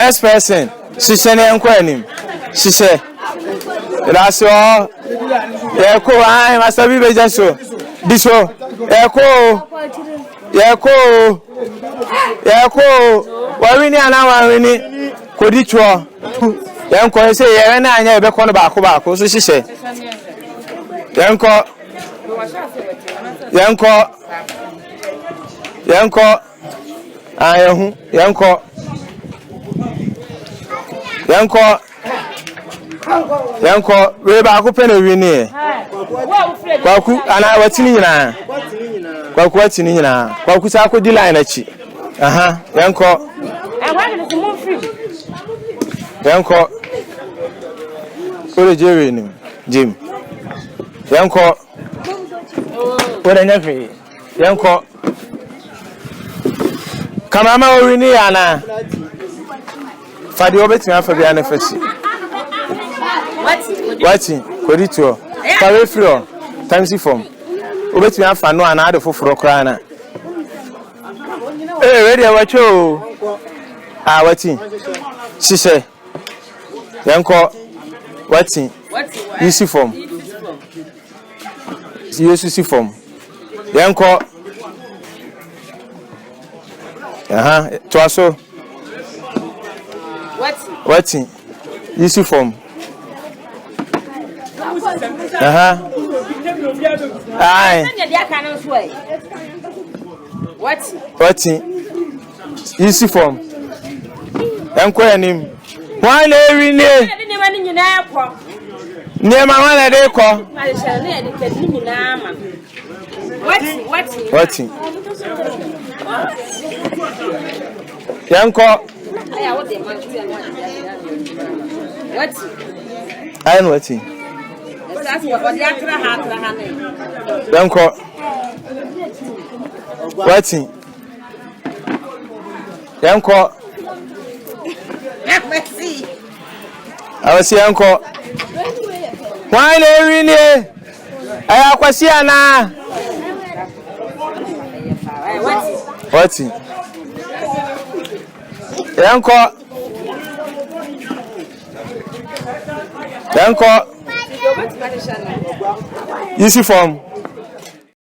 Next person. Shisha ne nkwanim. Shisha. That's all. Yeko ai masabi beja so. Diso. Yeko. Wawini ana wawini. Kodicho. Yanko say ye na anya ebe kono baako so hihye. Yanko. Ayehu. Yanko we baako pe na wini. Kwaku ana watini nyina. Kwaku watini nyina. Kwaku sa ko di line achi. Aha, yanko. Kore Jerry ni Jim. Yanko. Kore nyafi. Yanko. Kamama owini ana. Fadi obetimi afa bia na fashi. Wati kodito. Pawe free times form. Obetimi afa no ana ade foforo kra na. Ready wacho. Wati. Sise. Yanko. Wati. Isi form. Isi form. Yanko. Aha, twaso. Wati. Isi form. Aha. Ai. Wati. Isi form. Yanko yanim. Wale wini. Niema wala de ko. Wati. Yanko. Ayen wati. Yanko. Wati. Yanko. Awasi yanko. Wale wini. Aya kwasi ana. Wati. Yanko. Isi form.